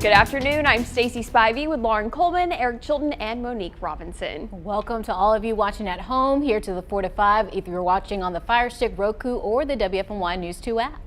Good afternoon. I'm Stacy Spivey with Lauren Coleman, Eric Chilton, and Monique Robinson. Welcome to all of you watching at home here to the 4 to 5 if you're watching on the Fire Stick, Roku, or the WFMY News 2 app.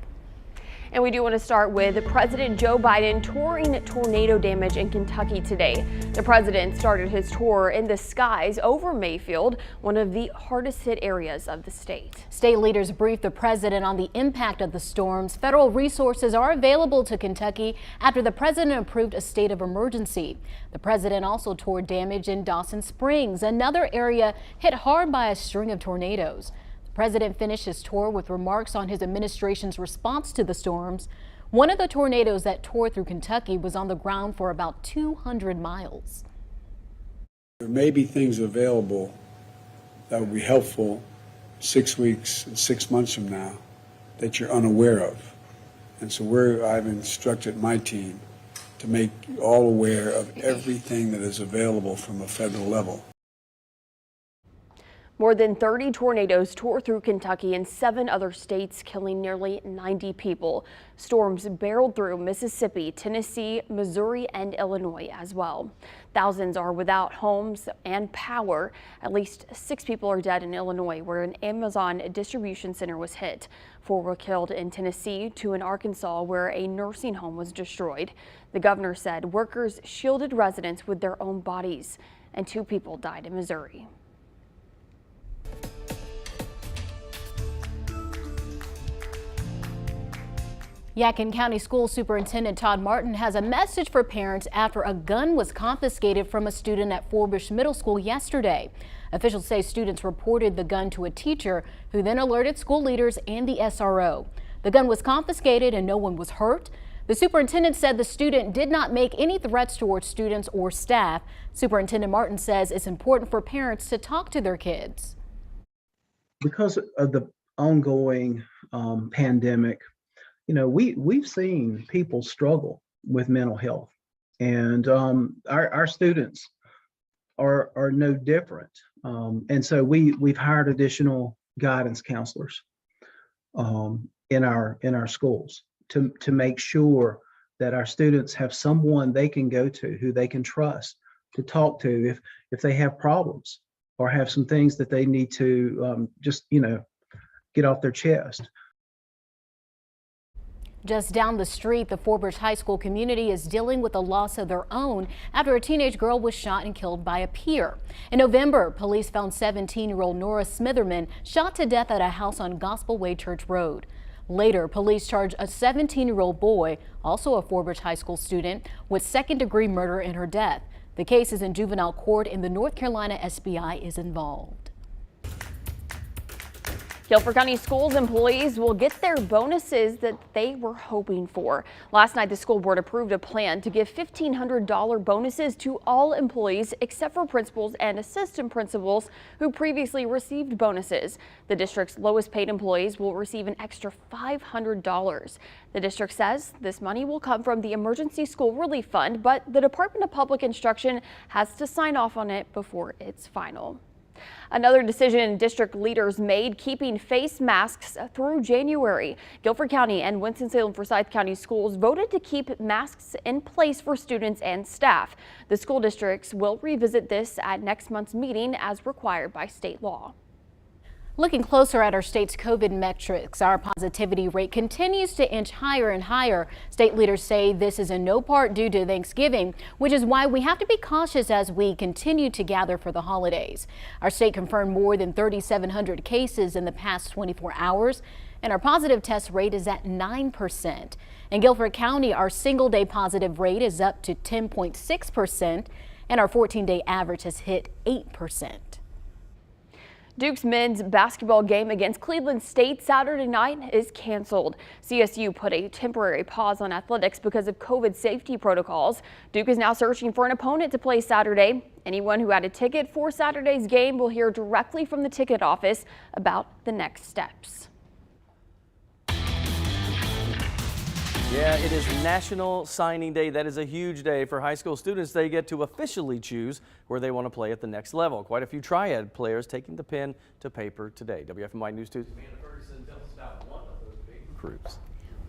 And we do want to start with President Joe Biden touring tornado damage in Kentucky today. The president started his tour in the skies over Mayfield, one of the hardest hit areas of the state. State leaders briefed the president on the impact of the storms. Federal resources are available to Kentucky after the president approved a state of emergency. The president also toured damage in Dawson Springs, another area hit hard by a string of tornadoes. The president finished his tour with remarks on his administration's response to the storms. One of the tornadoes that tore through Kentucky was on the ground for about 200 miles. There may be things available that would be helpful 6 weeks and 6 months from now that you're unaware of. And so I've instructed my team to make you all aware of everything that is available from a federal level. More than 30 tornadoes tore through Kentucky and 7 other states, killing nearly 90 people. Storms barreled through Mississippi, Tennessee, Missouri, and Illinois as well. Thousands are without homes and power. At least 6 people are dead in Illinois, where an Amazon distribution center was hit. 4 were killed in Tennessee, 2 in Arkansas, where a nursing home was destroyed. The governor said workers shielded residents with their own bodies, and 2 people died in Missouri. Yadkin County School Superintendent Todd Martin has a message for parents after a gun was confiscated from a student at Forbush Middle School yesterday. Officials say students reported the gun to a teacher who then alerted school leaders and the SRO. The gun was confiscated and no one was hurt. The superintendent said the student did not make any threats towards students or staff. Superintendent Martin says it's important for parents to talk to their kids. Because of the ongoing pandemic, you know, we've seen people struggle with mental health, and our students are no different. And so we've hired additional guidance counselors in our schools to make sure that our students have someone they can go to, who they can trust to talk to if they have problems or have some things that they need to just get off their chest. Just down the street, the Forbush High School community is dealing with a loss of their own after a teenage girl was shot and killed by a peer. In November, police found 17-year-old Nora Smitherman shot to death at a house on Gospel Way Church Road. Later, police charged a 17-year-old boy, also a Forbush High School student, with second-degree murder in her death. The case is in juvenile court and the North Carolina SBI is involved. Guilford County Schools employees will get their bonuses that they were hoping for. Last night, the school board approved a plan to give $1,500 bonuses to all employees except for principals and assistant principals who previously received bonuses. The district's lowest paid employees will receive an extra $500. The district says this money will come from the Emergency School Relief Fund, but the Department of Public Instruction has to sign off on it before it's final. Another decision district leaders made, keeping face masks through January. Guilford County and Winston-Salem Forsyth County schools voted to keep masks in place for students and staff. The school districts will revisit this at next month's meeting as required by state law. Looking closer at our state's COVID metrics, our positivity rate continues to inch higher and higher. State leaders say this is in no part due to Thanksgiving, which is why we have to be cautious as we continue to gather for the holidays. Our state confirmed more than 3,700 cases in the past 24 hours, and our positive test rate is at 9%. In Guilford County, our single-day positive rate is up to 10.6%, and our 14-day average has hit 8%. Duke's men's basketball game against Cleveland State Saturday night is canceled. CSU put a temporary pause on athletics because of COVID safety protocols. Duke is now searching for an opponent to play Saturday. Anyone who had a ticket for Saturday's game will hear directly from the ticket office about the next steps. Yeah, it is National Signing Day. That is a huge day for high school students. They get to officially choose where they want to play at the next level. Quite a few triad players taking the pen to paper today. WFMY News 2's Amanda Ferguson tells us about one of those big recruits.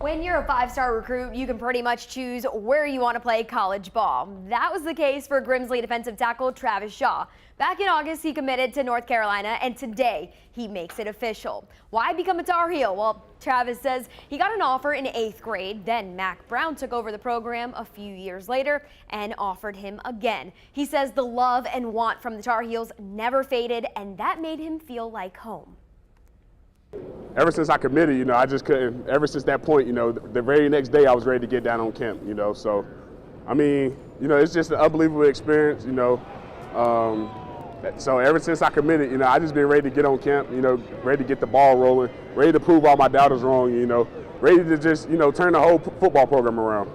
When you're a five-star recruit, you can pretty much choose where you want to play college ball. That was the case for Grimsley defensive tackle Travis Shaw. Back in August, he committed to North Carolina, and today he makes it official. Why become a Tar Heel? Well, Travis says he got an offer in 8th grade. Then Mac Brown took over the program a few years later and offered him again. He says the love and want from the Tar Heels never faded, and that made him feel like home. Ever since I committed, I just couldn't, ever since that point, the very next day I was ready to get down on camp, so, I mean, it's just an unbelievable experience, so ever since I committed, I just been ready to get on camp, ready to get the ball rolling, ready to prove all my doubters wrong, ready to just, turn the whole football program around.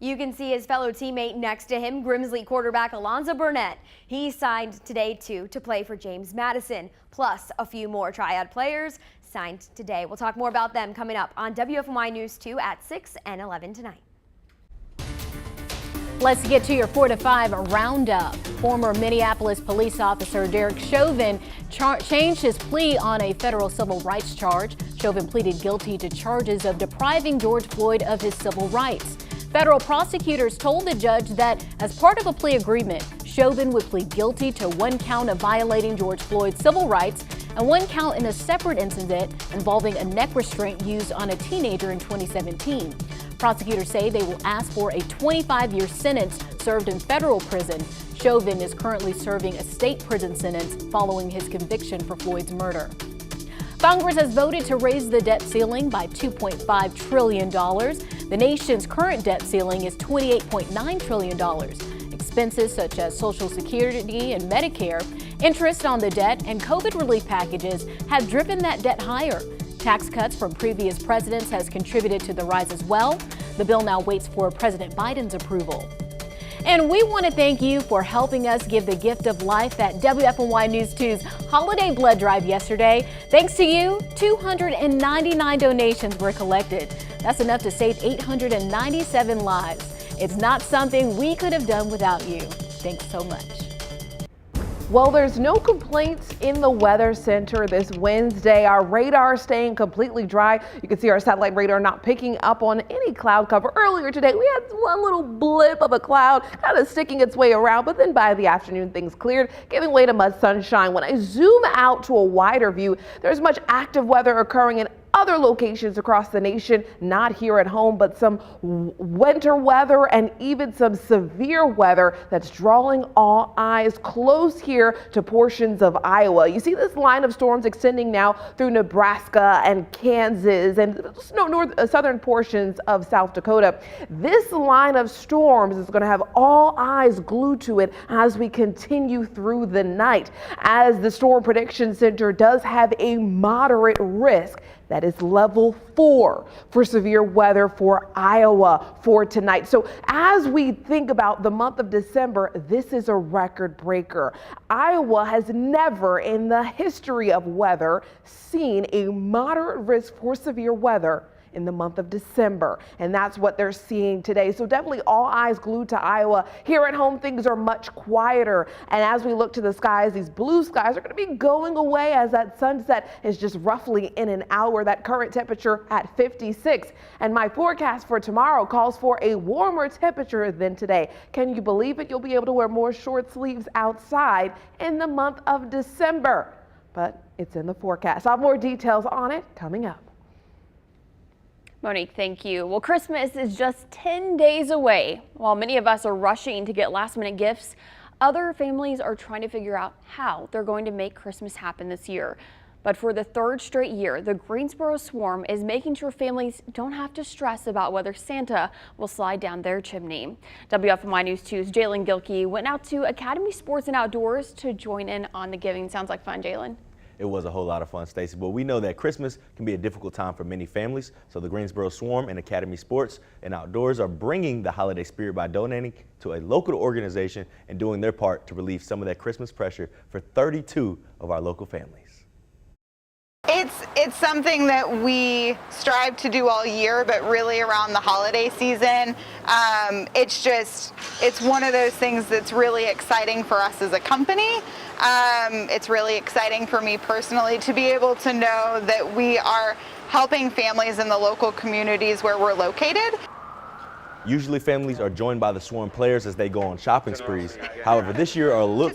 You can see his fellow teammate next to him, Grimsley quarterback Alonzo Burnett. He signed today, too, to play for James Madison. Plus, a few more Triad players signed today. We'll talk more about them coming up on WFMY News 2 at 6 and 11 tonight. Let's get to your 4 to 5 roundup. Former Minneapolis police officer Derek Chauvin changed his plea on a federal civil rights charge. Chauvin pleaded guilty to charges of depriving George Floyd of his civil rights. Federal prosecutors told the judge that as part of a plea agreement, Chauvin would plead guilty to 1 count of violating George Floyd's civil rights and 1 count in a separate incident involving a neck restraint used on a teenager in 2017. Prosecutors say they will ask for a 25-year sentence served in federal prison. Chauvin is currently serving a state prison sentence following his conviction for Floyd's murder. Congress has voted to raise the debt ceiling by $2.5 trillion. The nation's current debt ceiling is $28.9 trillion. Expenses such as Social Security and Medicare, interest on the debt, and COVID relief packages have driven that debt higher. Tax cuts from previous presidents has contributed to the rise as well. The bill now waits for President Biden's approval. And we want to thank you for helping us give the gift of life at WFMY News 2's Holiday Blood Drive yesterday. Thanks to you, 299 donations were collected. That's enough to save 897 lives. It's not something we could have done without you. Thanks so much. Well, there's no complaints in the Weather Center this Wednesday. Our radar staying completely dry. You can see our satellite radar not picking up on any cloud cover. Earlier today, we had one little blip of a cloud kind of sticking its way around, but then by the afternoon, things cleared, giving way to much sunshine. When I zoom out to a wider view, there's much active weather occurring in other locations across the nation, not here at home, but some winter weather and even some severe weather that's drawing all eyes close here to portions of Iowa. You see this line of storms extending now through Nebraska and Kansas and southern portions of South Dakota. This line of storms is going to have all eyes glued to it as we continue through the night, as the Storm Prediction Center does have a moderate risk. That is level 4 for severe weather for Iowa for tonight. So as we think about the month of December, this is a record breaker. Iowa has never in the history of weather seen a moderate risk for severe weather in the month of December, and that's what they're seeing today. So definitely all eyes glued to Iowa. Here at home, things are much quieter, and as we look to the skies, these blue skies are going to be going away as that sunset is just roughly in an hour. That current temperature at 56, and my forecast for tomorrow calls for a warmer temperature than today. Can you believe it? You'll be able to wear more short sleeves outside in the month of December, but it's in the forecast. I'll have more details on it coming up. Monique, thank you. Well, Christmas is just 10 days away. While many of us are rushing to get last-minute gifts, other families are trying to figure out how they're going to make Christmas happen this year. But for the 3rd straight year, the Greensboro Swarm is making sure families don't have to stress about whether Santa will slide down their chimney. WFMY News 2's Jalen Gilkey went out to Academy Sports and Outdoors to join in on the giving. Sounds like fun, Jalen. It was a whole lot of fun, Stacey, but we know that Christmas can be a difficult time for many families, so the Greensboro Swarm and Academy Sports and Outdoors are bringing the holiday spirit by donating to a local organization and doing their part to relieve some of that Christmas pressure for 32 of our local families. It's something that we strive to do all year, but really around the holiday season, it's one of those things that's really exciting for us as a company. It's really exciting for me personally to be able to know that we are helping families in the local communities where we're located. Usually families are joined by the Swarm players as they go on shopping sprees. However, this year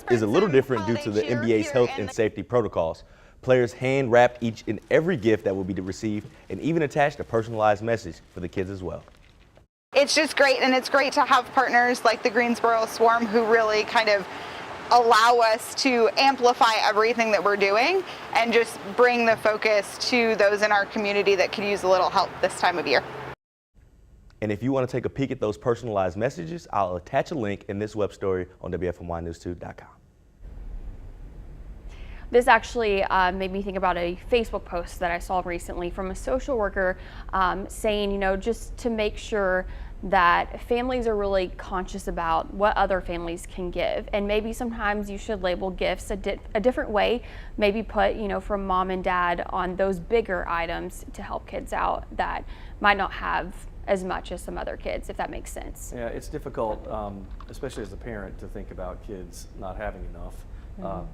is a little different due to the NBA's health and safety protocols. Players hand wrapped each and every gift that will be received and even attached a personalized message for the kids as well. It's just great, and it's great to have partners like the Greensboro Swarm who really kind of allow us to amplify everything that we're doing and just bring the focus to those in our community that could use a little help this time of year. And if you want to take a peek at those personalized messages, I'll attach a link in this web story on WFMYnews2.com. This actually made me think about a Facebook post that I saw recently from a social worker saying, you know, just to make sure that families are really conscious about what other families can give. And maybe sometimes you should label gifts a different way, maybe put, you know, from mom and dad on those bigger items to help kids out that might not have as much as some other kids, if that makes sense. Yeah, it's difficult, especially as a parent, to think about kids not having enough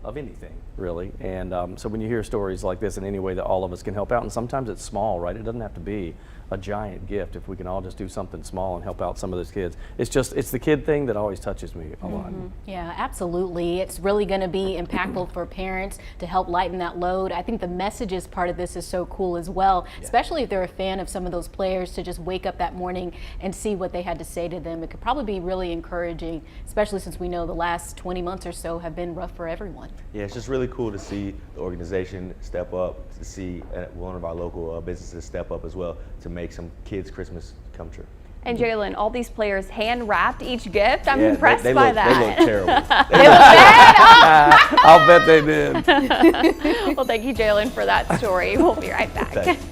of anything, really. And so when you hear stories like this in any way that all of us can help out, and sometimes it's small, right? It doesn't have to be a giant gift. If we can all just do something small and help out some of those kids. It's the kid thing that always touches me a lot. Yeah, absolutely. It's really going to be impactful for parents to help lighten that load. I think the messages part of this is so cool as well, especially if they're a fan of some of those players, to just wake up that morning and see what they had to say to them. It could probably be really encouraging, especially since we know the last 20 months or so have been rough for everyone. Yeah, it's just really cool to see the organization step up, to see one of our local businesses step up as well to make some kids' Christmas come true. And Jalen, all these players hand wrapped each gift. I'm Yeah, impressed they by look, that. They look terrible. I'll bet they did. Well, thank you, Jalen, for that story. We'll be right back. Thanks.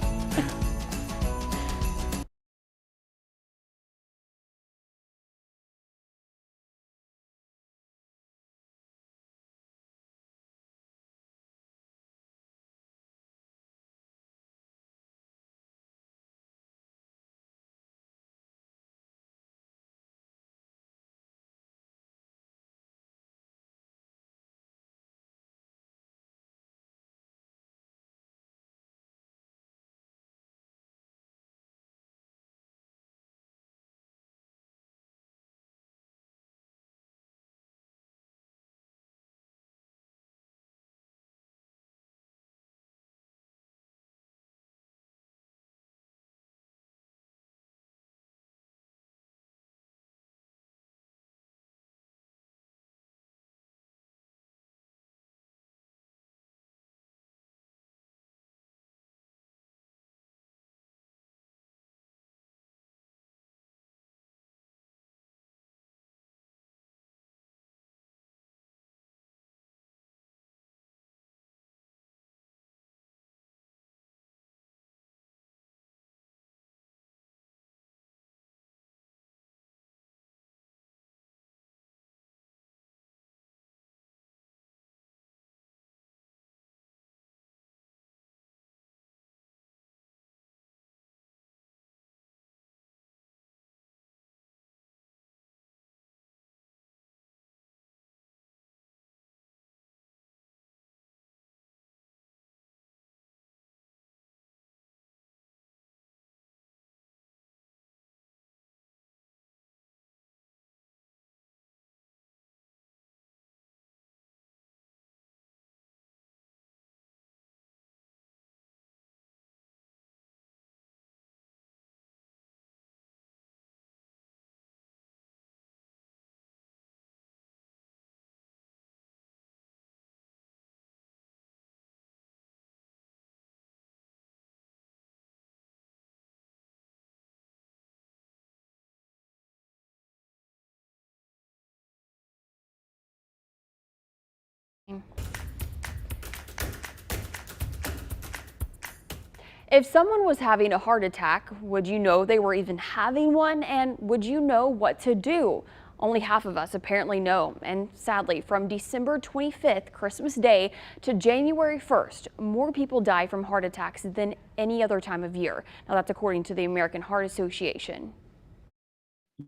If someone was having a heart attack, would you know they were even having one, and would you know what to do? Only half of us apparently know, and sadly, from December 25th, Christmas Day, to January 1st, more people die from heart attacks than any other time of year. Now that's according to the American Heart Association.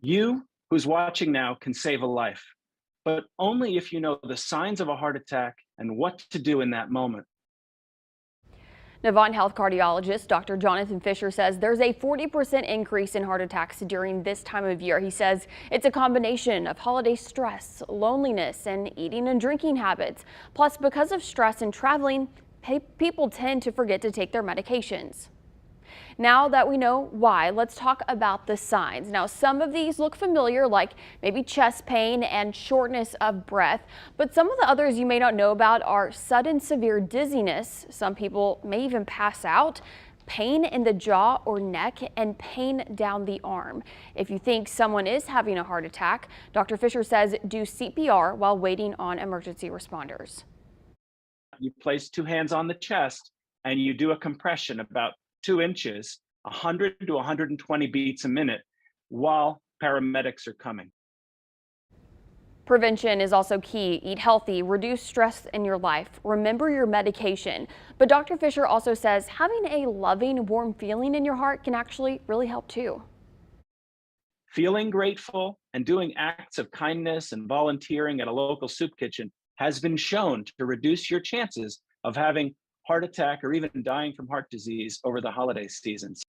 You who's watching now can save a life, but only if you know the signs of a heart attack and what to do in that moment. Novant Health cardiologist Dr. Jonathan Fisher says there's a 40% increase in heart attacks during this time of year. He says it's a combination of holiday stress, loneliness, and eating and drinking habits. Plus, because of stress and traveling, people tend to forget to take their medications. Now that we know why, let's talk about the signs. Now, some of these look familiar, like maybe chest pain and shortness of breath, but some of the others you may not know about are sudden severe dizziness. Some people may even pass out, pain in the jaw or neck, and pain down the arm. If you think someone is having a heart attack, Dr. Fisher says do CPR while waiting on emergency responders. You place 2 hands on the chest and you do a compression about 2 inches, 100 to 120 beats a minute while paramedics are coming. Prevention is also key. Eat healthy, reduce stress in your life, remember your medication. But Dr. Fisher also says having a loving, warm feeling in your heart can actually really help too. Feeling grateful and doing acts of kindness and volunteering at a local soup kitchen has been shown to reduce your chances of having heart attack or even dying from heart disease over the holiday seasons.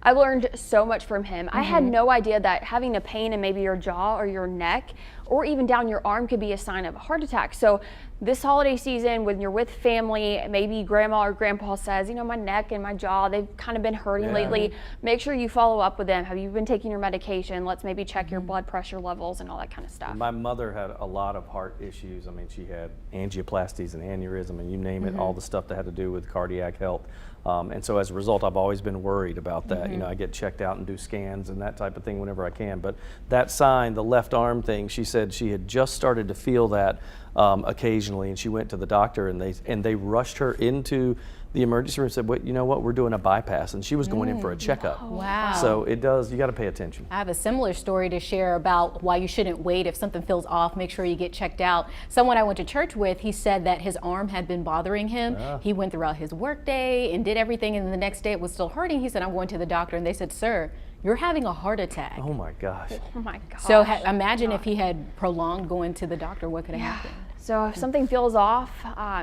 I learned so much from him. I had no idea that having a pain in maybe your jaw or your neck or even down your arm could be a sign of a heart attack. So this holiday season, when you're with family, maybe grandma or grandpa says, you know, my neck and my jaw, they've kind of been hurting lately. Make sure you follow up with them. Have you been taking your medication? Let's maybe check your blood pressure levels and all that kind of stuff. My mother had a lot of heart issues. I mean, she had angioplasties and aneurysm and you name it, all the stuff that had to do with cardiac health. And so as a result, I've always been worried about that. You know, I get checked out and do scans and that type of thing whenever I can. But that sign, the left arm thing, she said she had just started to feel that occasionally, and she went to the doctor and they rushed her into the emergency room and said, well, you know what, we're doing a bypass, and she was going in for a checkup. Wow. So it does, you got to pay attention. I have a similar story to share about why you shouldn't wait. If something feels off, make sure you get checked out. Someone I went to church with, he said that his arm had been bothering him. He went throughout his work day and did everything, and the next day it was still hurting. He said, I'm going to the doctor, and they said, sir, you're having a heart attack. Oh my gosh. Oh my gosh. So imagine if he had prolonged going to the doctor, what could have happened? So if something feels off,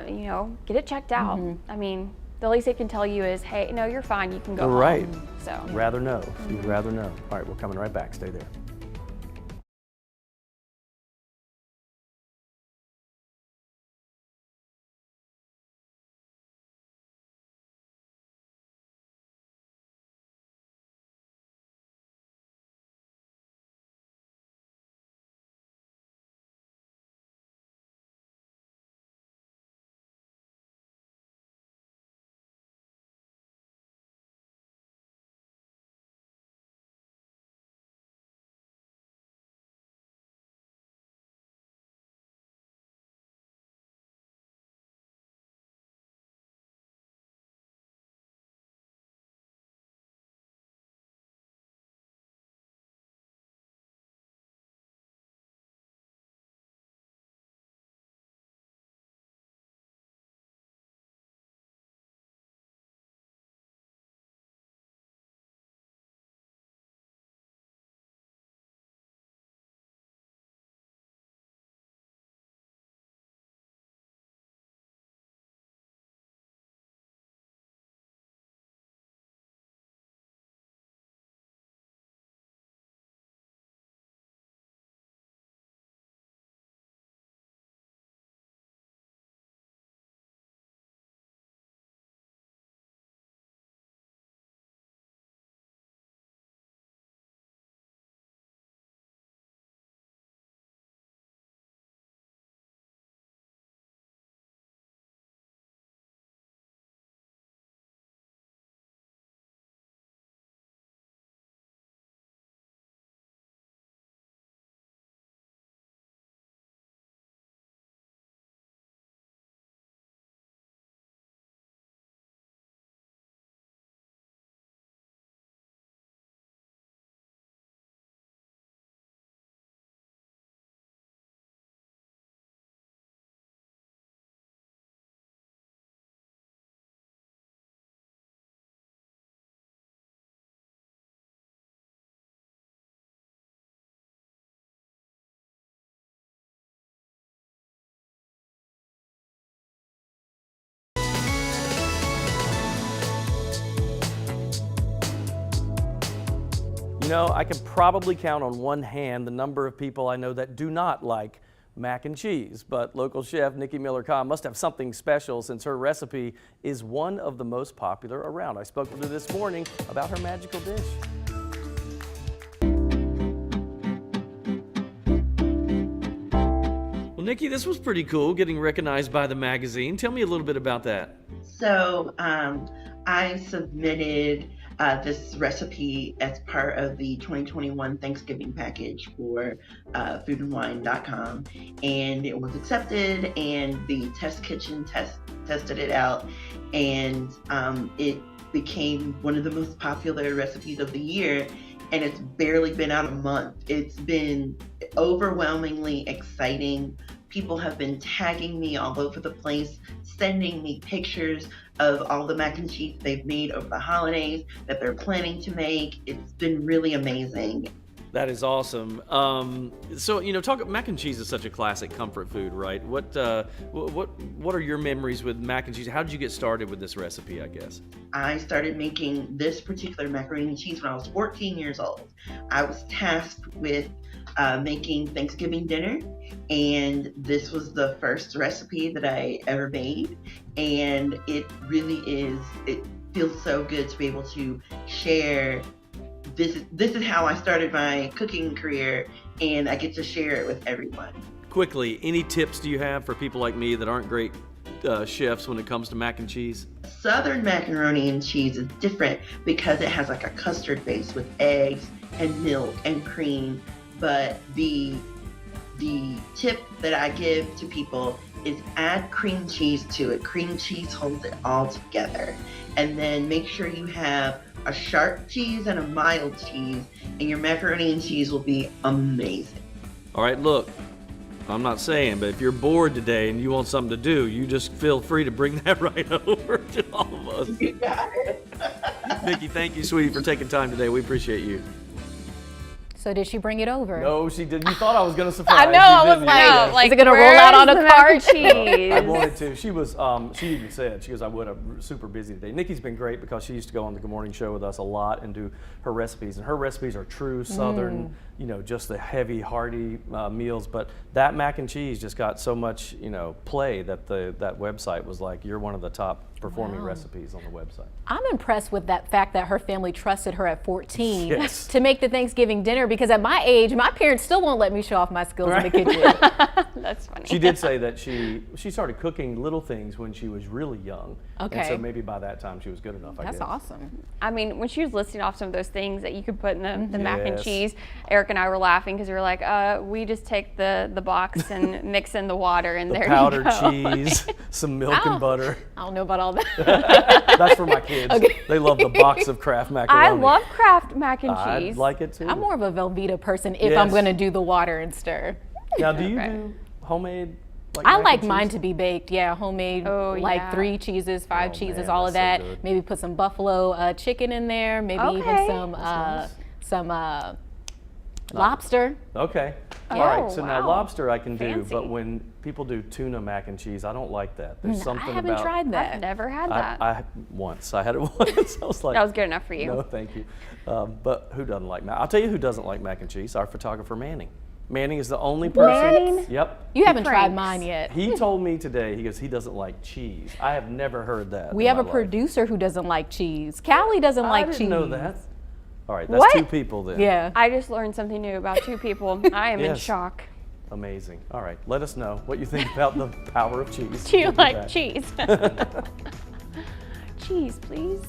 you know, get it checked out. I mean, the least they can tell you is, hey, no, you're fine. You can go home. So Rather know. You'd rather know. All right, we're coming right back. Stay there. know, I can probably count on one hand the number of people I know that do not like mac and cheese, but local chef Nikki Miller-Kahn must have something special since her recipe is one of the most popular around. I spoke with her this morning about her magical dish. Well, Nikki, this was pretty cool, getting recognized by the magazine. Tell me a little bit about that. So I submitted this recipe as part of the 2021 Thanksgiving package for foodandwine.com, and it was accepted, and the test kitchen tested it out, and it became one of the most popular recipes of the year, and it's barely been out a month. It's been overwhelmingly exciting. People have been tagging me all over the place, sending me pictures of all the mac and cheese they've made over the holidays that they're planning to make. It's been really amazing. That is awesome. So, you know, mac and cheese is such a classic comfort food, right? What are your memories with mac and cheese? How did you get started with this recipe, I guess? I started making this particular macaroni and cheese when I was 14 years old. I was tasked with making Thanksgiving dinner, and this was the first recipe that I ever made, and it feels so good to be able to share. This is how I started my cooking career, and I get to share it with everyone. Quickly, any tips do you have for people like me that aren't great chefs when it comes to mac and cheese? Southern macaroni and cheese is different because it has like a custard base with eggs and milk and cream. But the tip that I give to people is add cream cheese to it. Cream cheese holds it all together. And then make sure you have a sharp cheese and a mild cheese, and your macaroni and cheese will be amazing. All right, look, I'm not saying, but if you're bored today and you want something to do, you just feel free to bring that right over to all of us. You got it. Nikki, thank you, sweetie, for taking time today. We appreciate you. So did she bring it over? No, she didn't. You thought I was going to surprise I know, you, I was didn't you? like, is it going to roll out on a cart? cheese? I wanted to. She was. She even said, she goes, I'm super busy today. Nikki's been great because she used to go on the Good Morning Show with us a lot and do her recipes. And her recipes are true Southern, you know, just the heavy, hearty meals. But that mac and cheese just got so much, you know, play that that website was like, you're one of the top performing recipes on the website. I'm impressed with that fact that her family trusted her at 14 Yes. to make the Thanksgiving dinner, because at my age, my parents still won't let me show off my skills in the kitchen. That's funny. She did say that she started cooking little things when she was really young. Okay. And so maybe by that time she was good enough, I guess. That's awesome. I mean, when she was listing off some of those things that you could put in the mac and Yes. cheese, Eric and I were laughing because we were like, we just take the box and mix in the water, and there Powdered you go. cheese, some milk and butter. I don't know about all that. That's for my kids. Okay. They love the box of Kraft macaroni. I love Kraft mac and I cheese. like it too. I'm more of a Velveeta person if I'm Yes. going to do the water and stir. Now, do you Right. do homemade? Like I mac like and mine cheese? to be baked, yeah, homemade, Oh, like yeah. 3 cheeses, 5 Oh, cheeses, man, all of that's that. so good. Maybe put some buffalo chicken in there, maybe even Okay. some lobster. Okay. Oh, All right. So now wow. lobster I can do, but Fancy. when people do tuna mac and cheese, I don't like that. There's something I haven't about. tried that. I've never had that. I once. I had it once. I was like, That was good enough for you. no, thank you. But who doesn't like mac? I'll tell you who doesn't like mac and cheese. Our photographer Manning. Manning is the only person. Manning? Yep. You haven't tried Franks. mine yet. He told me today, he goes, he doesn't like cheese. I have never heard that. We in have my a life. producer who doesn't like cheese. Callie doesn't like I didn't cheese. know that. All right, that's What? 2 people then. Yeah. I just learned something new about 2 people. I am in Yes. shock. Amazing. All right, let us know what you think about the power of cheese. Do you We'll be like back. cheese? Cheese, please.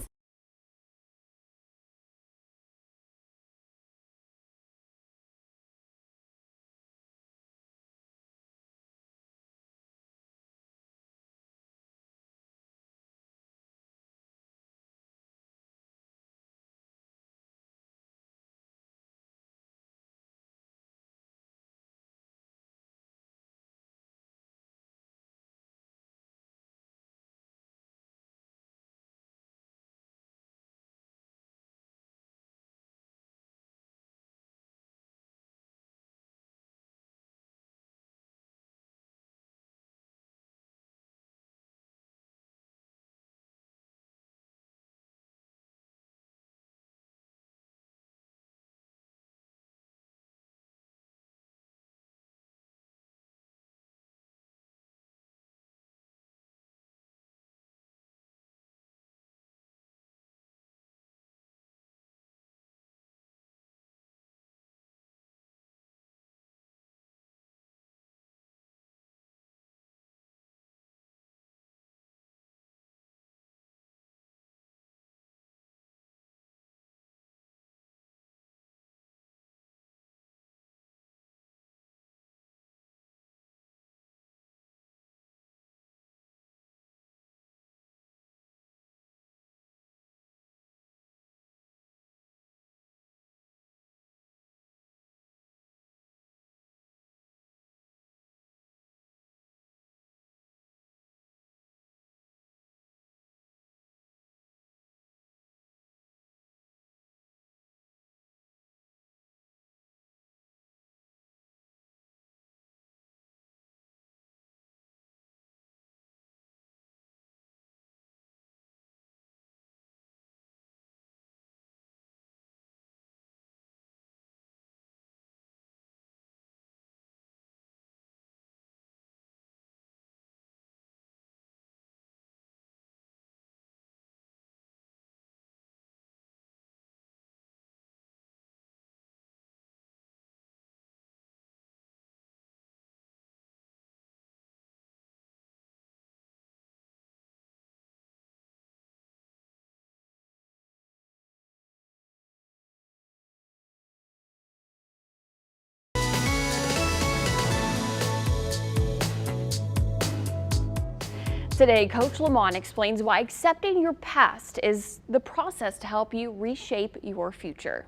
Today, Coach Lamont explains why accepting your past is the process to help you reshape your future.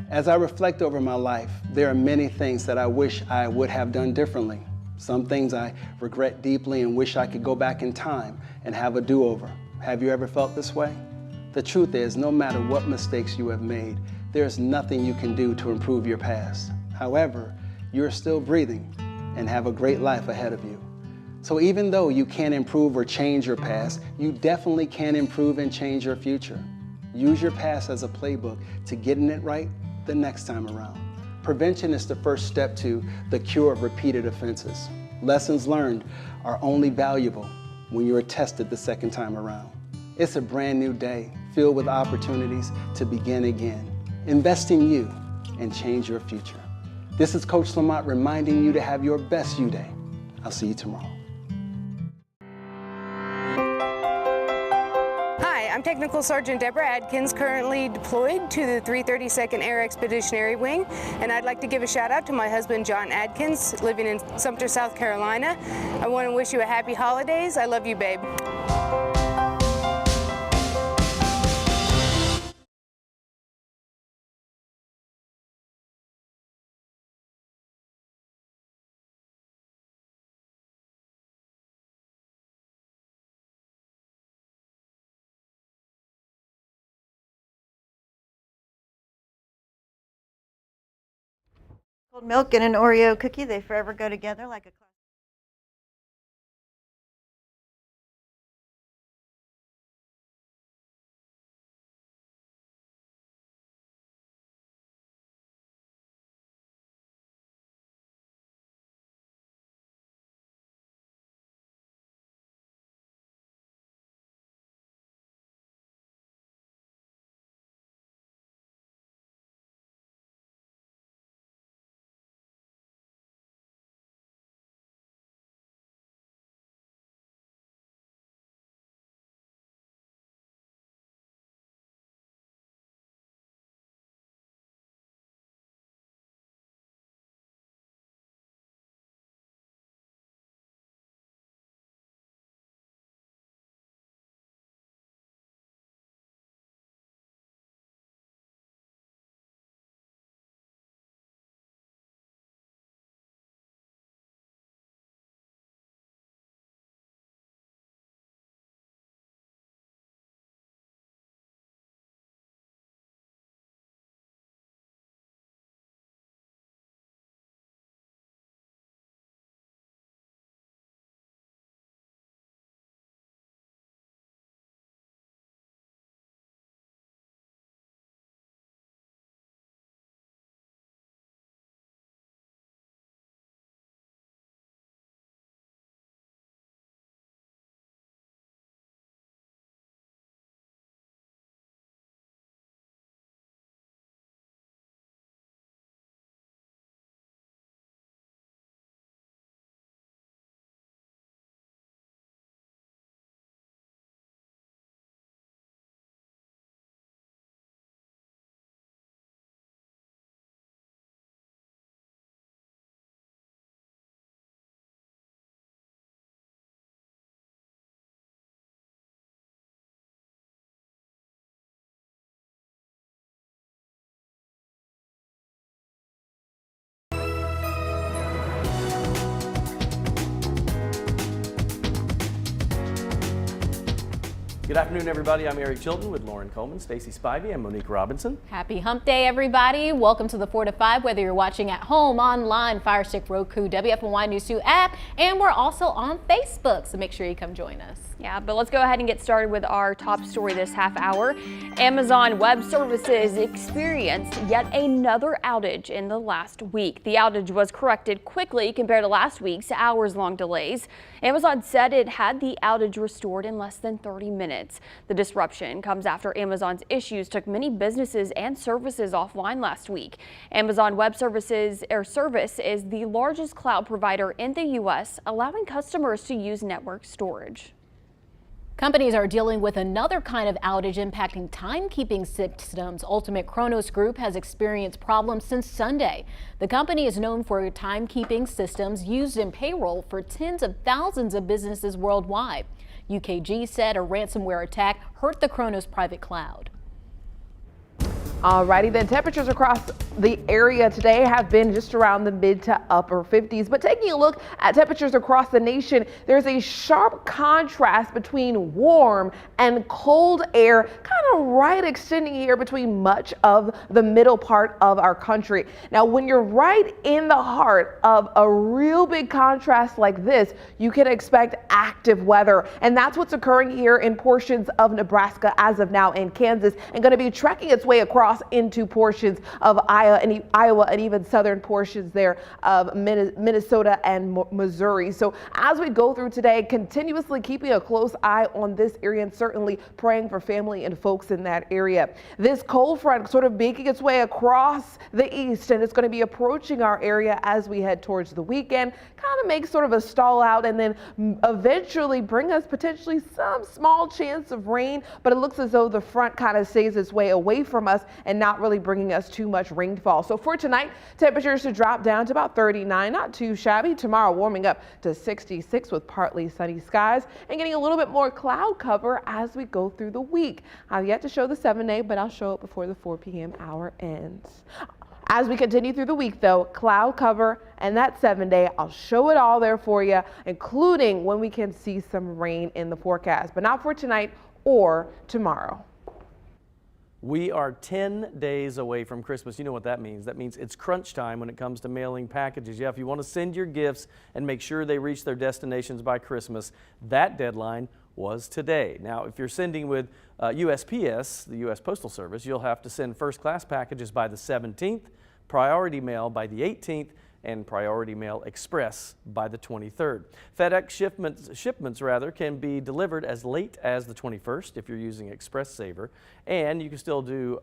As I reflect over my life, there are many things that I wish I would have done differently. Some things I regret deeply and wish I could go back in time and have a do-over. Have you ever felt this way? The truth is, no matter what mistakes you have made, there is nothing you can do to improve your past. However, you're still breathing and have a great life ahead of you. So even though you can't improve or change your past, you definitely can improve and change your future. Use your past as a playbook to getting it right the next time around. Prevention is the first step to the cure of repeated offenses. Lessons learned are only valuable when you are tested the second time around. It's a brand new day filled with opportunities to begin again. Invest in you and change your future. This is Coach Lamont reminding you to have your best you day. I'll see you tomorrow. Hi, I'm Technical Sergeant Deborah Adkins, currently deployed to the 332nd Air Expeditionary Wing, and I'd like to give a shout out to my husband John Adkins, living in Sumter, South Carolina. I want to wish you a happy holidays. I love you, babe. Cold milk and an Oreo cookie, they forever go together like a Good afternoon, everybody. I'm Eric Chilton with Lauren Coleman, Stacy Spivey, and Monique Robinson. Happy Hump Day, everybody. Welcome to the 4 to 5, whether you're watching at home, online, Fire Stick, Roku, WFNY News 2 app, and we're also on Facebook, so make sure you come join us. Yeah, but let's go ahead and get started with our top story this half hour. Amazon Web Services experienced yet another outage in the last week. The outage was corrected quickly compared to last week's hours-long delays. Amazon said it had the outage restored in less than 30 minutes. The disruption comes after Amazon's issues took many businesses and services offline last week. Amazon Web Services service is the largest cloud provider in the U.S., allowing customers to use network storage. Companies are dealing with another kind of outage impacting timekeeping systems. Ultimate Kronos Group has experienced problems since Sunday. The company is known for timekeeping systems used in payroll for tens of thousands of businesses worldwide. UKG said a ransomware attack hurt the Kronos private cloud. Alrighty then, temperatures across the area today have been just around the mid to upper 50s. But taking a look at temperatures across the nation, there's a sharp contrast between warm and cold air, kind of right extending here between much of the middle part of our country. Now, when you're right in the heart of a real big contrast like this, you can expect active weather. And that's what's occurring here in portions of Nebraska as of now, in Kansas, and going to be trekking its way across into portions of Iowa and even southern portions there of Minnesota and Missouri. So as we go through today, continuously keeping a close eye on this area and certainly praying for family and folks in that area. This cold front sort of making its way across the east, and it's going to be approaching our area as we head towards the weekend, kind of make sort of a stall out and then eventually bring us potentially some small chance of rain, but it looks as though the front kind of stays its way away from us and not really bringing us too much rainfall. So for tonight, temperatures to drop down to about 39, not too shabby. Tomorrow warming up to 66 with partly sunny skies and getting a little bit more cloud cover as we go through the week. I've yet to show the 7-day, but I'll show it before the 4 p.m. hour ends. As we continue through the week though, cloud cover and that 7-day, I'll show it all there for you, including when we can see some rain in the forecast, but not for tonight or tomorrow. We are 10 days away from Christmas. You know what that means. That means it's crunch time when it comes to mailing packages. Yeah, if you want to send your gifts and make sure they reach their destinations by Christmas, that deadline was today. Now, if you're sending with USPS, the U.S. Postal Service, you'll have to send first-class packages by the 17th, priority mail by the 18th, and Priority Mail Express by the 23rd. FedEx shipments can be delivered as late as the 21st if you're using Express Saver, and you can still do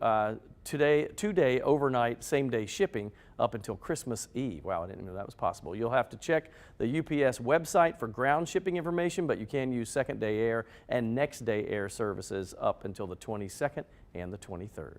two-day overnight same-day shipping up until Christmas Eve. Wow, I didn't know that was possible. You'll have to check the UPS website for ground shipping information, but you can use second-day air and next-day air services up until the 22nd and the 23rd.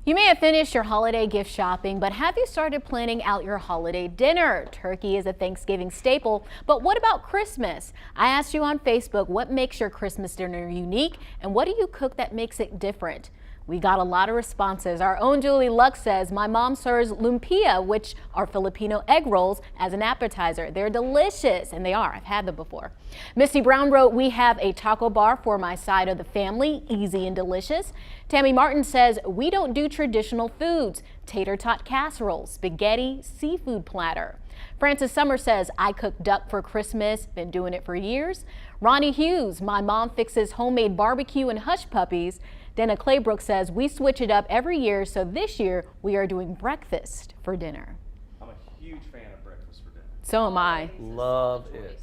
You may have finished your holiday gift shopping, but have you started planning out your holiday dinner? Turkey is a Thanksgiving staple, but what about Christmas? I asked you on Facebook what makes your Christmas dinner unique and what do you cook that makes it different? We got a lot of responses. Our own Julie Luck says, my mom serves lumpia, which are Filipino egg rolls, as an appetizer. They're delicious, and they are. I've had them before. Misty Brown wrote, we have a taco bar for my side of the family, easy and delicious. Tammy Martin says, we don't do traditional foods, tater tot casserole, spaghetti, seafood platter. Francis Summer says, I cook duck for Christmas, been doing it for years. Ronnie Hughes, my mom fixes homemade barbecue and hush puppies. Dana Claybrook says, we switch it up every year, so this year we are doing breakfast for dinner. I'm a huge fan of breakfast for dinner. So am I. Love it.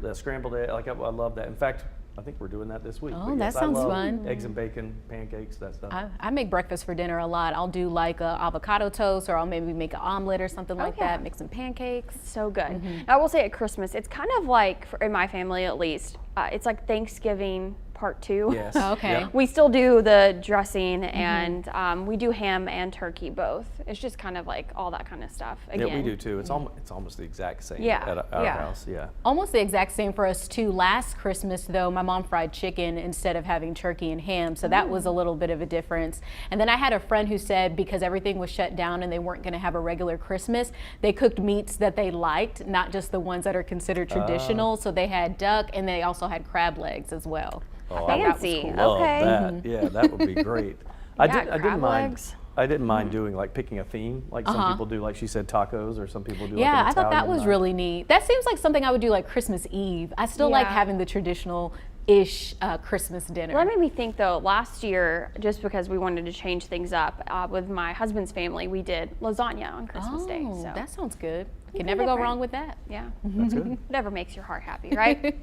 The scrambled egg, I love that. In fact, I think we're doing that this week. Oh, that sounds fun. Eggs and bacon, pancakes, that stuff. I make breakfast for dinner a lot. I'll do like a avocado toast, or I'll maybe make an omelet or something like that, make some pancakes. So good. I will say at Christmas, it's kind of like, in my family at least, it's like Thanksgiving part 2. Yes. Okay. Yeah. We still do the dressing and we do ham and turkey both. It's just kind of like all that kind of stuff. Again. Yeah, we do too. It's almost the exact same at our house. Yeah. Almost the exact same for us too. Last Christmas though, my mom fried chicken instead of having turkey and ham, so that was a little bit of a difference. And then I had a friend who said because everything was shut down and they weren't going to have a regular Christmas, they cooked meats that they liked, not just the ones that are considered traditional. So they had duck and they also had crab legs as well. Oh, fancy. Cool. Love Okay. that. Yeah, that would be great. I didn't mind. Legs. I didn't mind doing like picking a theme, like some people do, like she said, tacos, or some people do. Yeah, like an I thought that Italian was night. really neat. That seems like something I would do like Christmas Eve. I still like having the traditional-ish Christmas dinner. That made me think though, last year, just because we wanted to change things up, with my husband's family, we did lasagna on Christmas Day. So that sounds good. Can never go wrong with that. Yeah. That's good. Whatever makes your heart happy, right?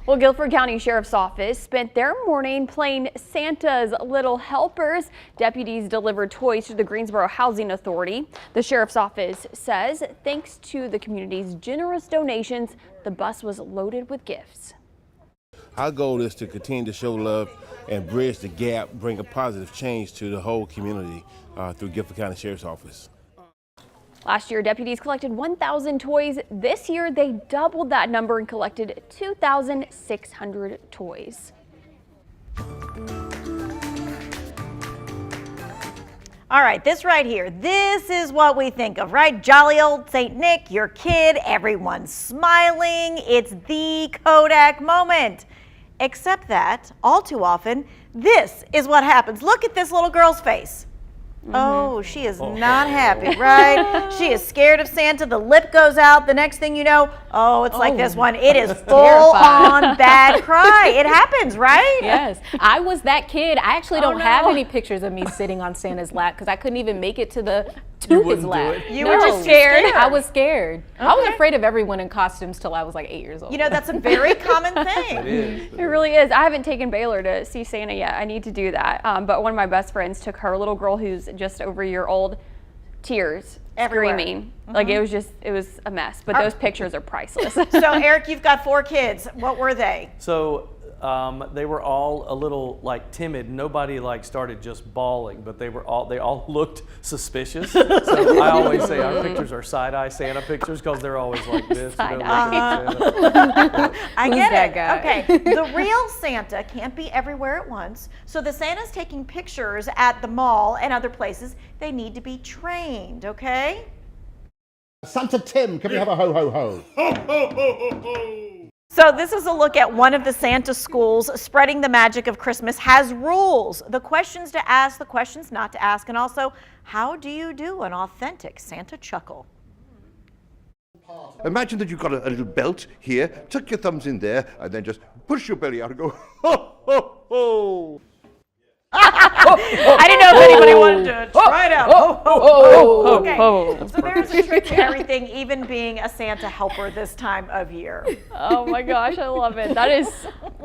Well, Guilford County Sheriff's Office spent their morning playing Santa's Little Helpers. Deputies delivered toys to the Greensboro Housing Authority. The Sheriff's Office says thanks to the community's generous donations, the bus was loaded with gifts. our goal is to continue to show love and bridge the gap, bring a positive change to the whole community through Guilford County Sheriff's Office. Last year, deputies collected 1,000 toys. This year, they doubled that number and collected 2,600 toys. All right, this right here, this is what we think of, right? Jolly old St. Nick, your kid, everyone's smiling. It's the Kodak moment. Except that, all too often, this is what happens. Look at this little girl's face. Oh, she is not happy, right? She is scared of Santa. The lip goes out. The next thing you know, it's like this one. It is full on bad cry. It happens, right? Yes. I was that kid. I actually don't have any pictures of me sitting on Santa's lap because I couldn't even make it to his lap. You were just scared? I was scared. Okay. I was afraid of everyone in costumes till I was like 8 years old. You know, that's a very common thing. It is. It really is. I haven't taken Baylor to see Santa yet. I need to do that. But one of my best friends took her little girl who's just over a year old, tears, Everywhere. screaming. Like it was a mess. But those pictures are priceless. So Eric, you've got 4 kids. What were they? So they were all a little like timid. Nobody like started just bawling, but they all looked suspicious. So I always say our pictures are side-eye Santa pictures because they're always like this. You know, I get that it. guy? Okay, the real Santa can't be everywhere at once. So the Santas taking pictures at the mall and other places, they need to be trained, okay? Santa Tim, can we have a ho ho ho? Ho ho ho ho ho! So this is a look at one of the Santa schools. Spreading the magic of Christmas has rules. The questions to ask, the questions not to ask, and also, how do you do an authentic Santa chuckle? Imagine that you've got a little belt here, tuck your thumbs in there, and then just push your belly out and go, ho ho ho! I didn't know if anybody wanted to try it out. Okay, so there's a trick to everything, even being a Santa helper this time of year. Oh my gosh, I love it. That is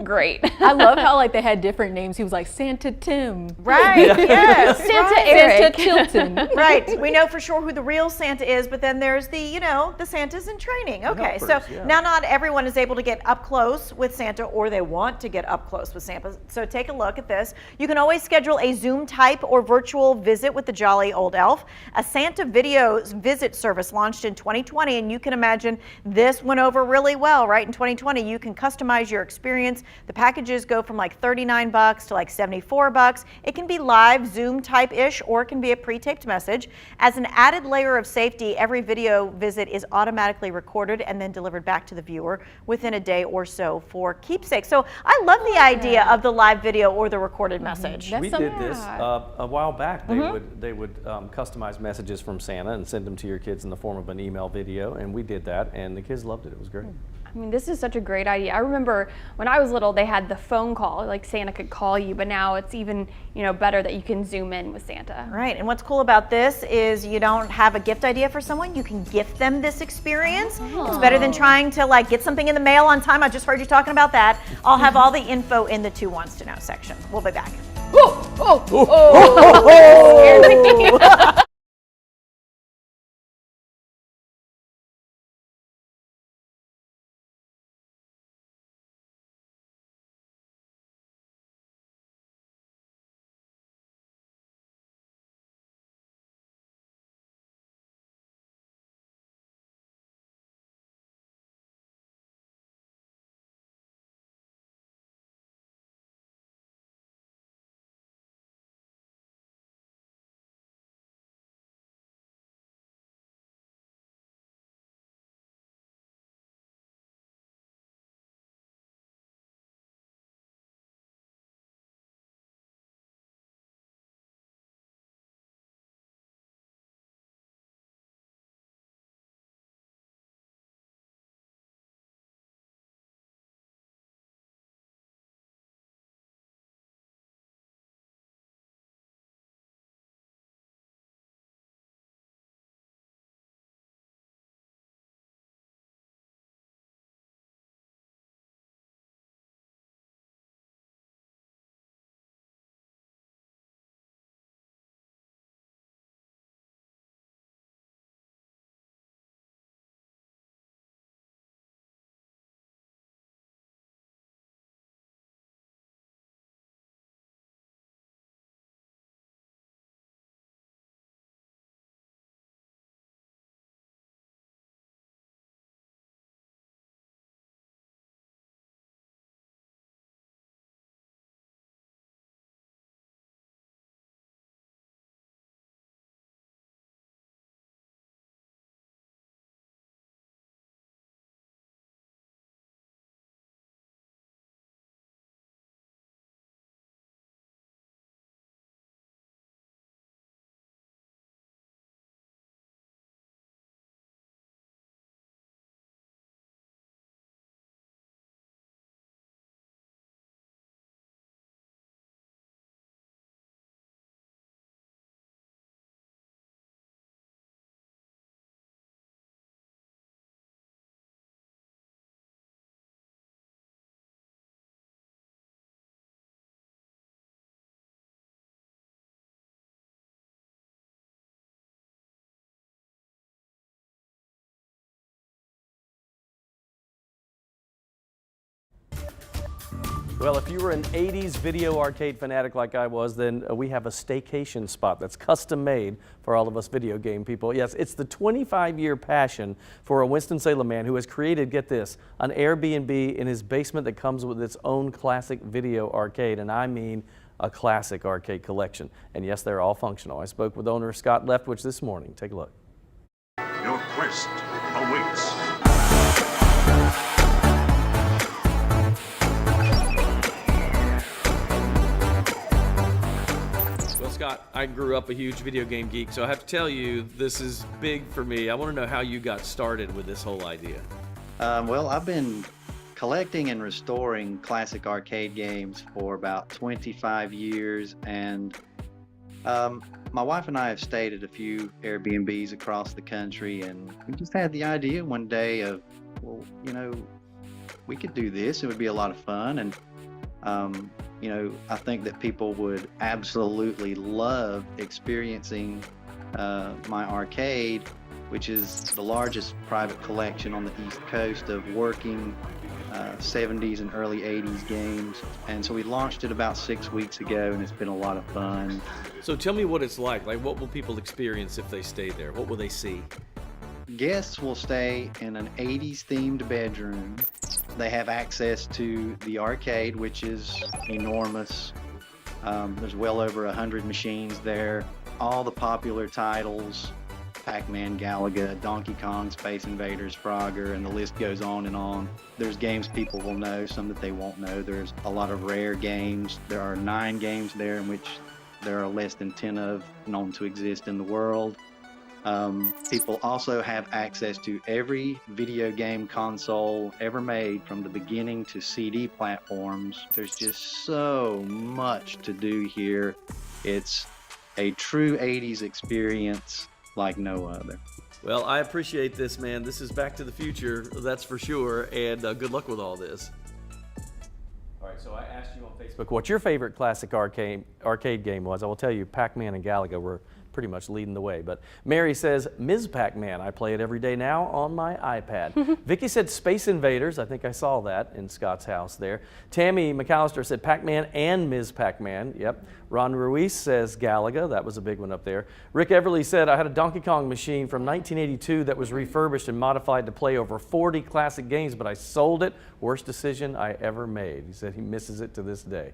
great. I love how like they had different names. He was like Santa Tim. Right, yes. Santa Eric. Santa Chilton. Right, we know for sure who the real Santa is, but then there's the, the Santas in training. Okay, so now not everyone is able to get up close with Santa, or they want to get up close with Santa. So take a look at this. You can always schedule a Zoom type or virtual visit with the jolly old elf. A Santa video visit service launched in 2020, and you can imagine this went over really well, right? In 2020, you can customize your experience. The packages go from like $39 to like $74. It can be live Zoom type-ish, or it can be a pre-taped message. As an added layer of safety, every video visit is automatically recorded and then delivered back to the viewer within a day or so for keepsake. So I love the idea of the live video or the recorded message. We did this a while back. They would customize messages from Santa and send them to your kids in the form of an email video, and we did that, and the kids loved it. It was great. I mean, this is such a great idea. I remember when I was little, they had the phone call, like Santa could call you, but now it's even, better that you can Zoom in with Santa. Right, and what's cool about this is you don't have a gift idea for someone, you can gift them this experience. It's better than trying to get something in the mail on time. I just heard you talking about that. I'll have all the info in the 2 Wants to Know section. We'll be back. Oh. Well, if you were an 80s video arcade fanatic like I was, then we have a staycation spot that's custom made for all of us video game people. Yes, it's the 25-year passion for a Winston-Salem man who has created, get this, an Airbnb in his basement that comes with its own classic video arcade, and I mean a classic arcade collection. And yes, they're all functional. I spoke with owner Scott Leftwich this morning. Take a look. Your quest awaits. Well, Scott, I grew up a huge video game geek, so I have to tell you, this is big for me. I want to know how you got started with this whole idea. Well, I've been collecting and restoring classic arcade games for about 25 years, and my wife and I have stayed at a few Airbnbs across the country, and we just had the idea one day of, well, you know, we could do this. It would be a lot of fun, and you know, I think that people would absolutely love experiencing my arcade, which is the largest private collection on the East Coast of working 70s and early 80s games. And so we launched it about 6 weeks ago, and it's been a lot of fun. So tell me what it's like. Like, what will people experience if they stay there? What will they see? Guests will stay in an 80s themed bedroom. They have access to the arcade, which is enormous. There's well over 100 machines there. All the popular titles, Pac-Man, Galaga, Donkey Kong, Space Invaders, Frogger, and the list goes on and on. There's games people will know, some that they won't know. There's a lot of rare games. There are 9 games there in which there are less than 10 of known to exist in the world. People also have access to every video game console ever made from the beginning to CD platforms. There's just so much to do here. It's a true 80s experience like no other. Well, I appreciate this, man. This is back to the future, that's for sure, and good luck with all this. All right, so I asked you on Facebook what your favorite classic arcade game was. I will tell you, Pac-Man and Galaga were pretty much leading the way. But Mary says, Ms. Pac-Man. I play it every day now on my iPad. Vicky said Space Invaders. I think I saw that in Scott's house there. Tammy McAllister said Pac-Man and Ms. Pac-Man. Yep. Ron Ruiz says Galaga. That was a big one up there. Rick Everly said, I had a Donkey Kong machine from 1982 that was refurbished and modified to play over 40 classic games, but I sold it. Worst decision I ever made. He said he misses it to this day.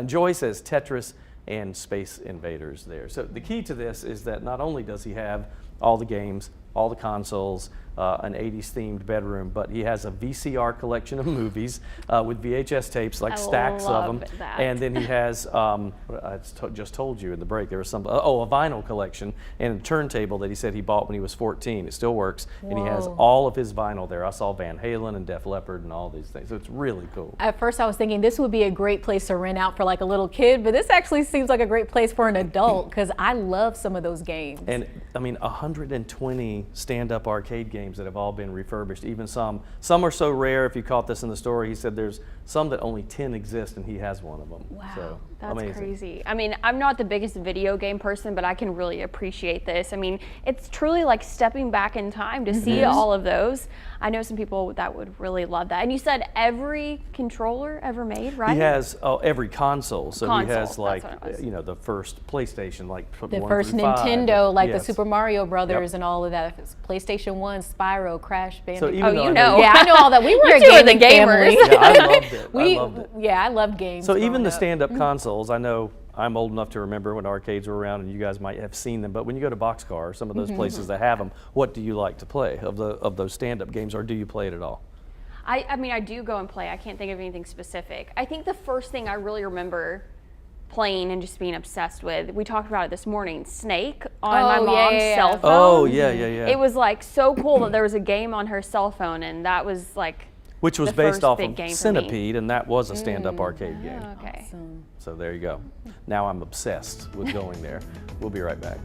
Joy says Tetris and Space Invaders there. So the key to this is that not only does he have all the games, all the consoles, an 80s themed bedroom, but he has a VCR collection of movies with VHS tapes, like stacks of them. And then he has, I just told you in the break, there was some, a vinyl collection and a turntable that he said he bought when he was 14. It still works. Whoa. And he has all of his vinyl there. I saw Van Halen and Def Leppard and all these things. So it's really cool. At first I was thinking this would be a great place to rent out for like a little kid, but this actually seems like a great place for an adult because I love some of those games. And I mean, 120 stand-up arcade games that have all been refurbished. Even some are so rare. If you caught this in the story, he said there's some that only 10 exist, and he has one of them. Wow, so, that's amazing. crazy. I mean, I'm not the biggest video game person, but I can really appreciate this. I mean, it's truly like stepping back in time to see all of those. I know some people that would really love that. And you said every controller ever made, right? He has every console. So he has like, you know, the first PlayStation, like the first Nintendo, like yes. the Super Mario Brothers and all of that. PlayStation 1, Spyro, Crash Bandicoot. So you know. Yeah, I know all that. We were a gaming family. Yeah, I loved it. Yeah, I love games. So even the stand-up consoles, I know I'm old enough to remember when arcades were around, and you guys might have seen them. But when you go to Boxcar, some of those places that have them, what do you like to play of those stand-up games, or do you play it at all? I mean, I do go and play. I can't think of anything specific. I think the first thing I really remember playing and just being obsessed with, we talked about it this morning, Snake on my mom's cell phone. Oh, yeah. It was like so cool that there was a game on her cell phone, and that was like which was based off of Centipede, and that was a stand-up arcade game. Okay. Awesome. So there you go. Now I'm obsessed with going there. We'll be right back.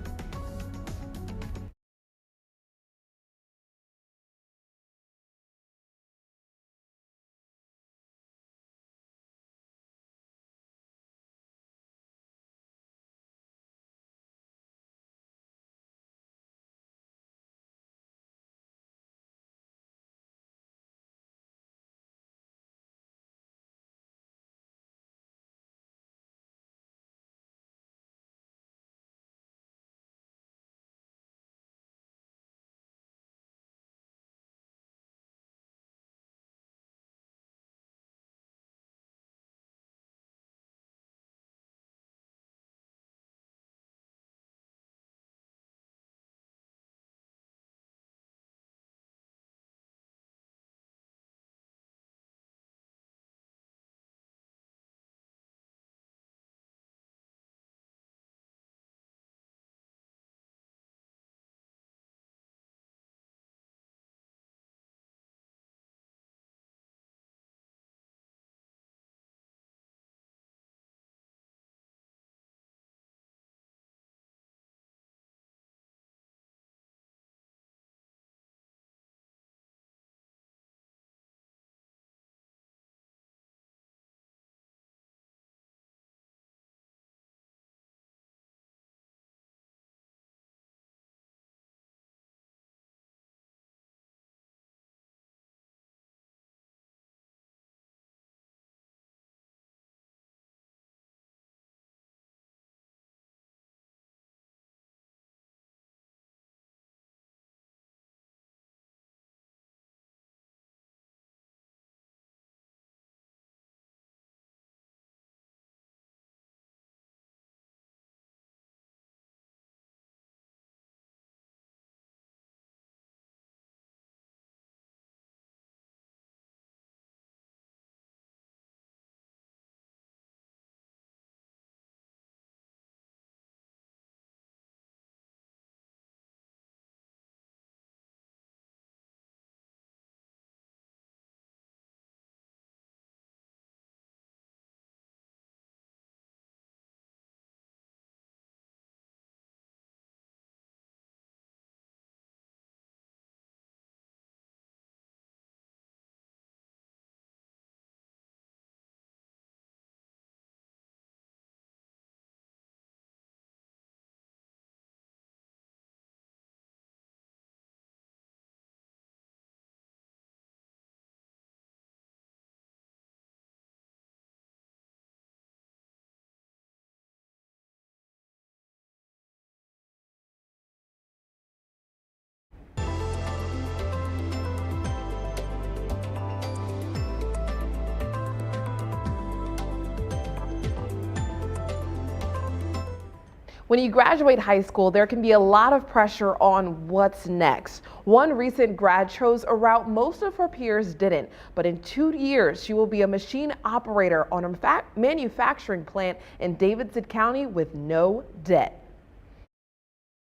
When you graduate high school, there can be a lot of pressure on what's next. One recent grad chose a route most of her peers didn't, but in 2 years, she will be a machine operator on a manufacturing plant in Davidson County with no debt.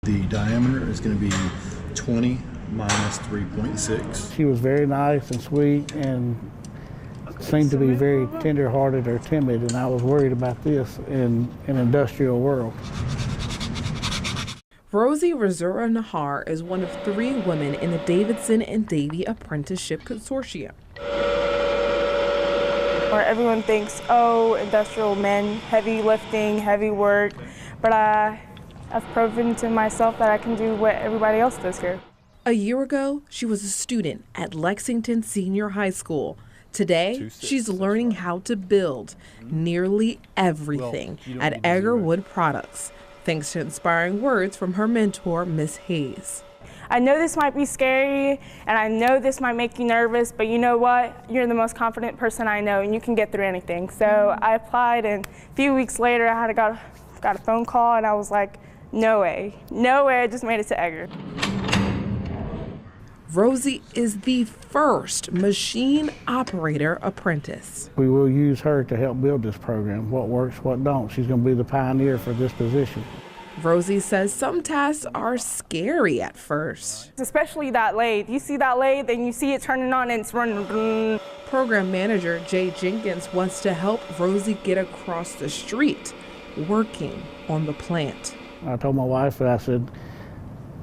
The diameter is going to be 20 minus 3.6. She was very nice and sweet and seemed to be very tender-hearted or timid, and I was worried about this in an industrial world. Rosie Razura Nahar is one of 3 women in the Davidson and Davie Apprenticeship Consortium. Or everyone thinks, oh, industrial men, heavy lifting, heavy work, but I've proven to myself that I can do what everybody else does here. A year ago, she was a student at Lexington Senior High School. Today, she's learning how to build nearly everything at EGGAR Wood Products, thanks to inspiring words from her mentor, Miss Hayes. I know this might be scary, and I know this might make you nervous, but you know what? You're the most confident person I know, and you can get through anything. So I applied, and a few weeks later, I got a phone call, and I was like, no way, I just made it to EGGAR. Rosie is the first machine operator apprentice. We will use her to help build this program. What works, what don't. She's going to be the pioneer for this position. Rosie says some tasks are scary at first. Especially that lathe. You see that lathe and you see it turning on and it's running. Program manager Jay Jenkins wants to help Rosie get across the street, working on the plant. I told my wife, I said,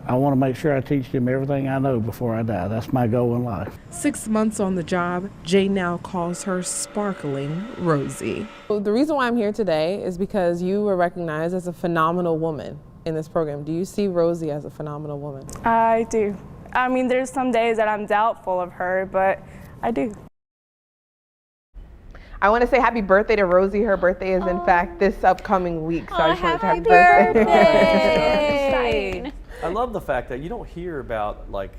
I want to make sure I teach them everything I know before I die. That's my goal in life. 6 months on the job, Jay now calls her Sparkling Rosie. The reason why I'm here today is because you were recognized as a phenomenal woman in this program. Do you see Rosie as a phenomenal woman? I do. I mean, there's some days that I'm doubtful of her, but I do. I want to say happy birthday to Rosie. Her birthday is in fact this upcoming week. So I just want to happy birthday. I love the fact that you don't hear about like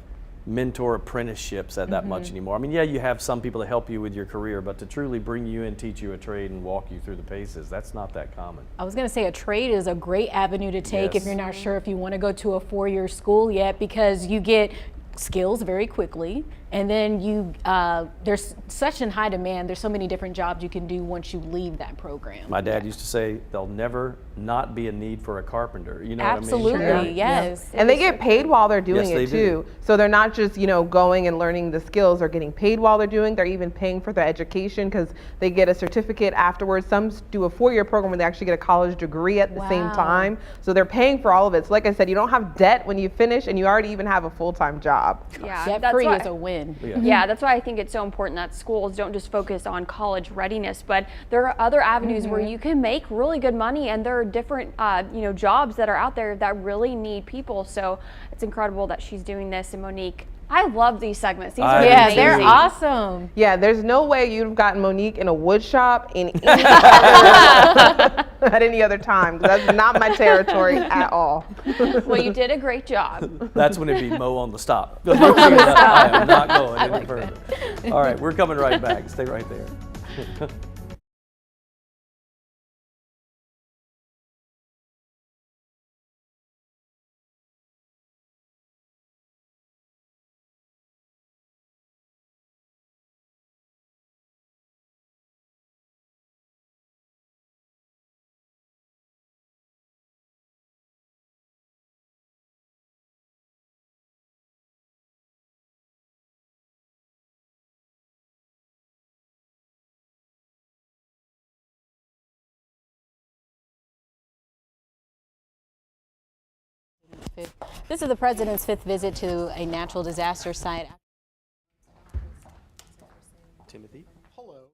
mentor apprenticeships that much anymore. I mean, yeah, you have some people to help you with your career, but to truly bring you in, teach you a trade, and walk you through the paces, that's not that common. I was going to say a trade is a great avenue to take if you're not sure if you want to go to a 4-year school yet, because you get skills very quickly, and then you there's such in high demand. There's so many different jobs you can do once you leave that program. My dad used to say there'll never not be a need for a carpenter. You know Absolutely, what I mean? yes. And they get paid while they're doing it too. Do. So they're not just, going and learning the skills. They're getting paid while they're doing. They're even paying for their education because they get a certificate afterwards. Some do a 4-year program where they actually get a college degree at the same time. So they're paying for all of it. So like I said, you don't have debt when you finish, and you already even have a full-time job. Yeah, debt-free is a win. Yeah, that's why I think it's so important that schools don't just focus on college readiness, but there are other avenues where you can make really good money, and there are different jobs that are out there that really need people. So it's incredible that she's doing this. And Monique, I love these segments. These are amazing. They're awesome. Yeah, there's no way you'd have gotten Monique in a wood shop in any at any other time. That's not my territory at all. Well, you did a great job. That's when it'd be Mo on the stop. I am not going any further. All right, we're coming right back. Stay right there. This is the president's 5th visit to a natural disaster site. Timothy. Hello.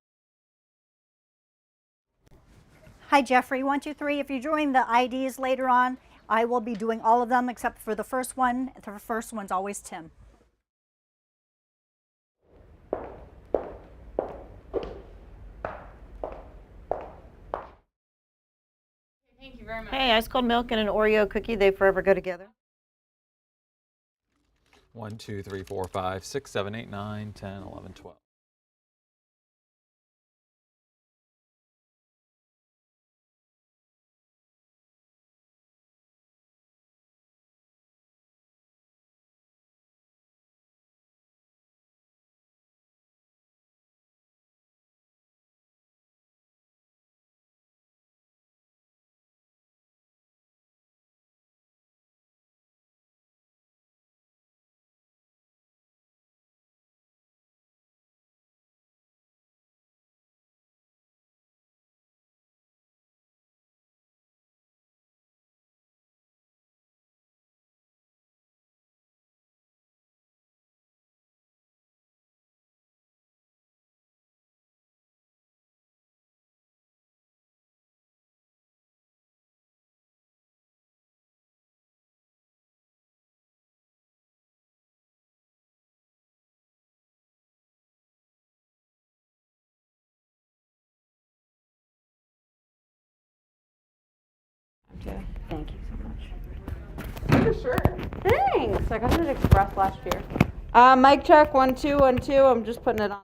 Hi, Jeffrey. 1, 2, 3. If you join the IDs later on, I will be doing all of them except for the first one. The first one's always Tim. Thank you very much. Hey, ice cold milk and an Oreo cookie, they forever go together. 1, 2, 3, 4, 5, 6, 7, 8, 9, 10, 11, 12. you. Thank you so much. For sure. Thanks. I got it at Express last year. Mic check, 1 2 1 2. I'm just putting it on.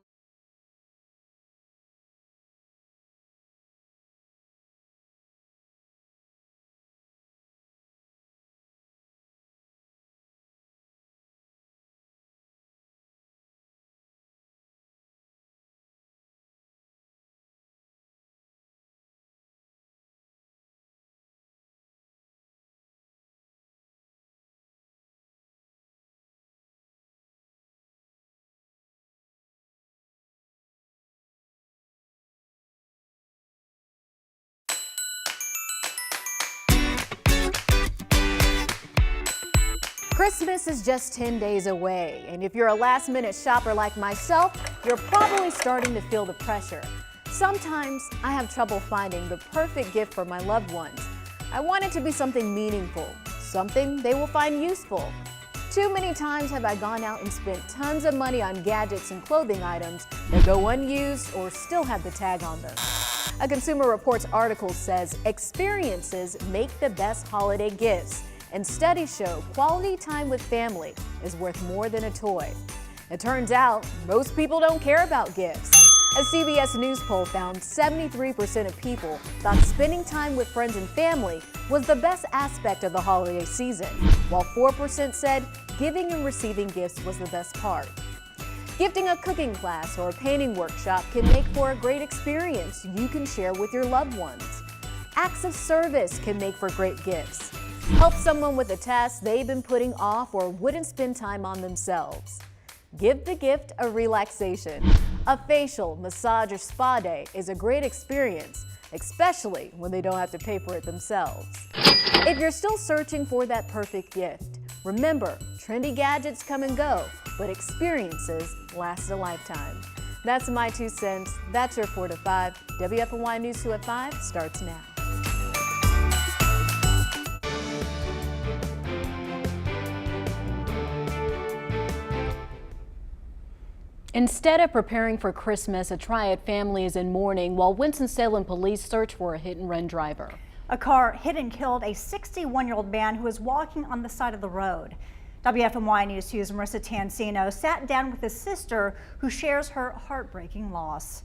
Christmas is just 10 days away, and if you're a last-minute shopper like myself, you're probably starting to feel the pressure. Sometimes I have trouble finding the perfect gift for my loved ones. I want it to be something meaningful, something they will find useful. Too many times have I gone out and spent tons of money on gadgets and clothing items that go unused or still have the tag on them. A Consumer Reports article says experiences make the best holiday gifts, and studies show quality time with family is worth more than a toy. It turns out most people don't care about gifts. A CBS News poll found 73% of people thought spending time with friends and family was the best aspect of the holiday season, while 4% said giving and receiving gifts was the best part. Gifting a cooking class or a painting workshop can make for a great experience you can share with your loved ones. Acts of service can make for great gifts. Help someone with a task they've been putting off or wouldn't spend time on themselves. Give the gift of relaxation. A facial, massage, or spa day is a great experience, especially when they don't have to pay for it themselves. If you're still searching for that perfect gift, remember, trendy gadgets come and go, but experiences last a lifetime. That's my 2 cents. That's your 4 to 5. WFNY News 2 at 5 starts now. Instead of preparing for Christmas, a Triad family is in mourning while Winston-Salem police search for a hit-and-run driver. A car hit and killed a 61-year-old man who was walking on the side of the road. WFNY News 2's Marissa Tansino sat down with his sister, who shares her heartbreaking loss.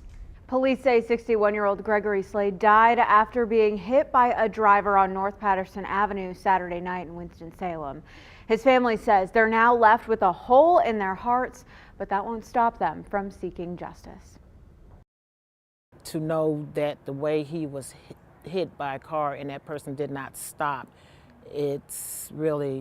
Police say 61-year-old Gregory Slade died after being hit by a driver on North Patterson Avenue Saturday night in Winston-Salem. His family says they're now left with a hole in their hearts, but that won't stop them from seeking justice. To know that the way he was hit by a car and that person did not stop, it's really